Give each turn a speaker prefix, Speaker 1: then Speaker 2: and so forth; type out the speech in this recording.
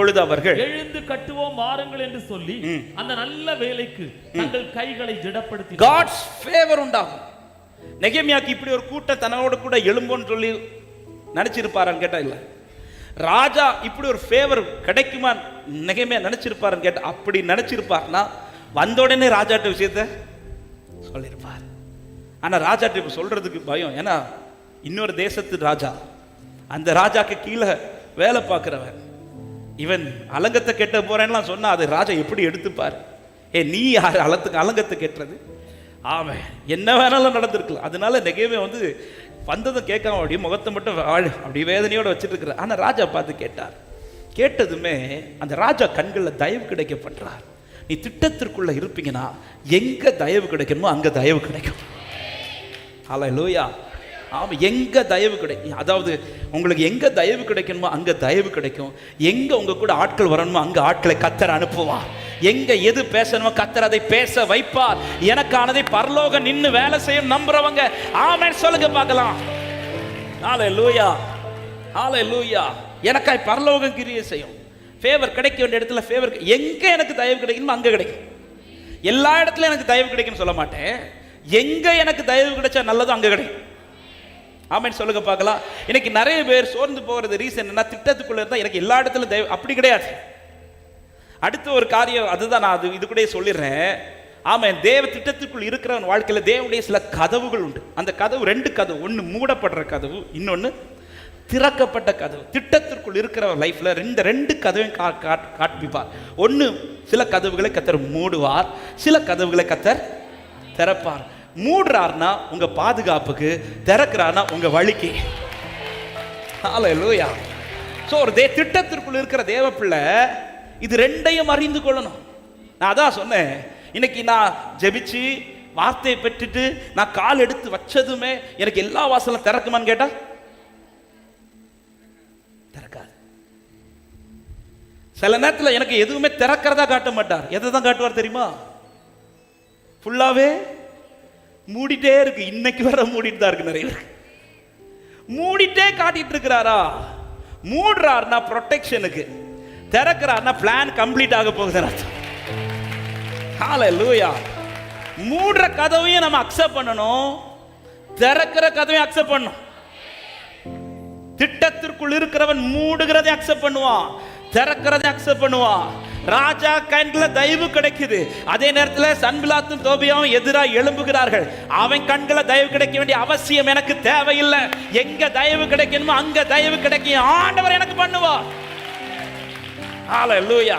Speaker 1: பொழுது அவர்கள்
Speaker 2: எழுந்து கட்டுவோம் வாருங்கள் என்று சொல்லி அந்த நல்ல வேலைக்கு தங்கள் கைகளை திடப்படுத்தி
Speaker 1: காட்ஸ் ஃபேவர் உண்டாகும். நெகேமியாக்கு இப்படி ஒரு கூட்டம் தன்னோட கூட எழும்போன்னு சொல்லி நினைச்சிருப்பாரான்னு கேட்டா இல்ல. ராஜா இப்படி ஒரு ஃபேவர் கிடைக்குமா நெகேமியா நினைச்சிருப்பாருன்னு கேட்டா அப்படி நினைச்சிருப்பார்னா வந்த உடனே ராஜாட்ட விஷயத்த சொல்லியிருப்பார். ஆனா ராஜாட்ட இப்ப சொல்றதுக்கு பயம். ஏன்னா இன்னொரு தேசத்து ராஜா, அந்த ராஜாக்கு கீழே வேலை பார்க்கிறவன். இவன் அலங்கத்தை கெட்ட போறேன்லாம் சொன்னா அது ராஜா எப்படி எடுத்துப்பார்? நீ யார் அலங்கத்தை கெட்டுறது? ஆமாம், என்ன வேணாலும் நடந்திருக்கலாம். அதனால நெகேமியா வந்து வந்ததும் கேட்காம அப்படியே முகத்தை மட்டும் அப்படி வேதனையோட வச்சுட்டு இருக்கிற. ஆனா ராஜா பார்த்து கேட்டார். கேட்டதுமே அந்த ராஜா கண்களில் தயவு கிடைக்க பண்றார். நீ திட்டத்திற்குள்ள இருப்பீங்கன்னா எங்க தயவு கிடைக்கணுமோ அங்க தயவு கிடைக்கும். ஹல்லேலூயா. ஆமா, எங்க தயவு கிடைக்கும், அதாவது உங்களுக்கு எங்க தயவு கிடைக்கணுமோ அங்க தயவு கிடைக்கும். எங்க உங்க கூட ஆட்கள் வரணுமோ அங்க ஆட்களை கர்த்தர் அனுப்புவார். எங்க எது பேசணுமோ கர்த்தர் அதை பேச வைப்பார். எனக்கானதை பரலோக நின்னு வேலை செய்யும் நம்புறவங்க ஆமென் சொல்லுங்க பார்க்கலாம். ஹல்லேலூயா, ஹல்லேலூயா. எனக்காய் பரலோகம் கிரியை செய்யும். ஃபேவர் கிடைக்க வேண்டிய இடத்துல ஃபேவர், எங்க எனக்கு தயவு கிடைக்கணுமோ அங்க கிடைக்கும். எல்லா இடத்துல எனக்கு தயவு கிடைக்கும் சொல்ல மாட்டேன். எங்க எனக்கு தயவு கிடைச்சா நல்லதோ அங்க கிடைக்கும். ஆமென் சொல்லுங்க பார்க்கலாம். இன்னைக்கு நிறைய பேர் சோர்ந்து போகிறது ரீசன் என்ன? திட்டத்துக்குள்ள இருந்தா எனக்கு எல்லா இடத்துலயும் தயவு. அப்படி கிடையாது. அடுத்த ஒரு காரியம் அதுதான், நான் இது கூட சொல்லிடுறேன். ஆமாம், தேவ திட்டத்துக்குள் இருக்கிறவன் வாழ்க்கையில் தேவனுடைய சில கதவுகள் உண்டு. அந்த கதவு ரெண்டு கதவு, ஒன்று மூடப்படுற கதவு, இன்னொன்று திறக்கப்பட்ட கதவு. திட்டத்திற்குள் இருக்கிற லைஃப்ல ரெண்டு கதவையும் காண்பிப்பார். ஒன்று சில கதவுகளை கர்த்தர் மூடுவார், சில கதவுகளை கர்த்தர் திறப்பார். மூடுறார்னா உங்க பாதுகாப்புக்கு, திறக்கிறார்னா உங்க வழிக்கு. ஹல்லேலூயா. சோ ஒரு திட்டத்திற்குள் இருக்கிற தேவ பிள்ளை இது ரெண்டையும் அறிந்து கொள்ளணும். நான் அதான் சொன்னேன், இன்னைக்கு நான் ஜெபிச்சு வார்த்தையை பெற்றுட்டு நான் கால் எடுத்து வச்சதுமே எனக்கு எல்லா வாசலும் திறக்குமான்னு கேட்டா திறக்காது. சில நேரத்தில் எனக்கு எதுவுமே திறக்கிறதா காட்ட மாட்டார். எதை தான் காட்டுவார் தெரியுமா? ஃபுல்லாவே மூடிட்டே இருக்கு. இன்னைக்கு வர மூடிட்டு தான் இருக்கு. நிறைய பேருக்கு மூடிட்டே காட்டிட்டு இருக்கிறாரா? மூடுறாருன்னா ப்ரொடெக்ஷனுக்கு, திறக்கிறார்னா பிளான் கம்ப்ளீட் ஆக போகுது. ஹல்லேலூயா. மூடுற கதவையும் நம்ம அக்செப்ட் பண்ணணும், திறக்கிற கதவையும் அக்செப்ட் பண்ணணும். திட்டத்திற்குள் இருக்கிறவன் மூடுகிறதை அக்செப்ட் பண்ணுவான், திறக்கிறதை அக்செப்ட் பண்ணுவான். ராஜா கண்கள தயவு கிடைக்குது. அதே நேரத்தில் சன்பிலாத்தும் தோபியாவும் எதிராக எழும்புகிறார்கள். அவன் கண்களை தயவு கிடைக்க வேண்டிய அவசியம் எனக்கு தேவையில்லை. எங்க தயவு கிடைக்கணுமோ அங்க தயவு கிடைக்கும். ஆண்டவர் எனக்கு பண்ணுவார். ஹல்லேலூயா.